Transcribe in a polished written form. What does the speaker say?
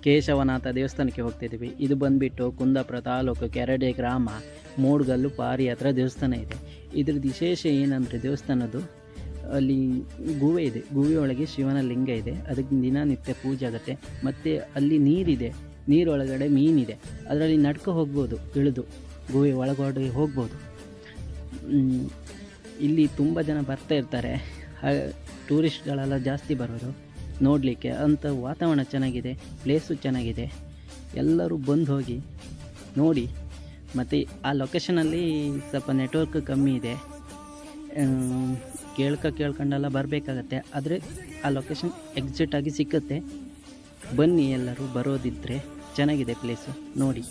ಕೇಶವನಾಥ ದೇವಸ್ಥಾನಕ್ಕೆ ಹೋಗ್ತಿದ್ದೀವಿ. ಇದು ಬಂದುಬಿಟ್ಟು ಕುಂದಾಪುರ ತಾಲೂಕು ಕೆರಡೆ ಗ್ರಾಮ ಮೂಡ್ಗಲ್ಲು ಪಾರಿ ಹತ್ರ ದೇವಸ್ಥಾನ ಇದೆ. ಇದ್ರದ್ದು ವಿಶೇಷ ಏನಂದರೆ ದೇವಸ್ಥಾನದ್ದು ಅಲ್ಲಿ ಗುಹೆ ಇದೆ, ಗುಹೆ ಒಳಗೆ ಶಿವನ ಲಿಂಗ ಇದೆ, ಅದಕ್ಕೆ ದಿನನಿತ್ಯ ಪೂಜೆ ಆಗುತ್ತೆ. ಮತ್ತು ಅಲ್ಲಿ ನೀರಿದೆ, ನೀರೊಳಗಡೆ ಮೀನಿದೆ, ಅದರಲ್ಲಿ ನಡ್ಕೊ ಹೋಗ್ಬೋದು, ಇಳಿದು ಗುಹೆ ಒಳಗಡೆ ಹೋಗ್ಬೋದು. ಇಲ್ಲಿ ತುಂಬ ಜನ ಬರ್ತಾ ಇರ್ತಾರೆ, ಟೂರಿಸ್ಟ್ಗಳೆಲ್ಲ ಜಾಸ್ತಿ ಬರೋದು ನೋಡಲಿಕ್ಕೆ. ಅಂಥ ವಾತಾವರಣ ಚೆನ್ನಾಗಿದೆ, ಪ್ಲೇಸು ಚೆನ್ನಾಗಿದೆ, ಎಲ್ಲರೂ ಬಂದು ಹೋಗಿ ನೋಡಿ. ಮತ್ತು ಆ ಲೊಕೇಶನಲ್ಲಿ ಸ್ವಲ್ಪ ನೆಟ್ವರ್ಕ್ ಕಮ್ಮಿ ಇದೆ, ಕೇಳ್ಕೊಂಡೆಲ್ಲ ಬರಬೇಕಾಗತ್ತೆ. ಆದರೆ ಆ ಲೊಕೇಶನ್ ಎಕ್ಸಿಟಾಗಿ ಸಿಕ್ಕುತ್ತೆ. ಬನ್ನಿ, ಎಲ್ಲರೂ ಬರೋದಿದ್ದರೆ ಚೆನ್ನಾಗಿದೆ ಪ್ಲೇಸು ನೋಡಿ.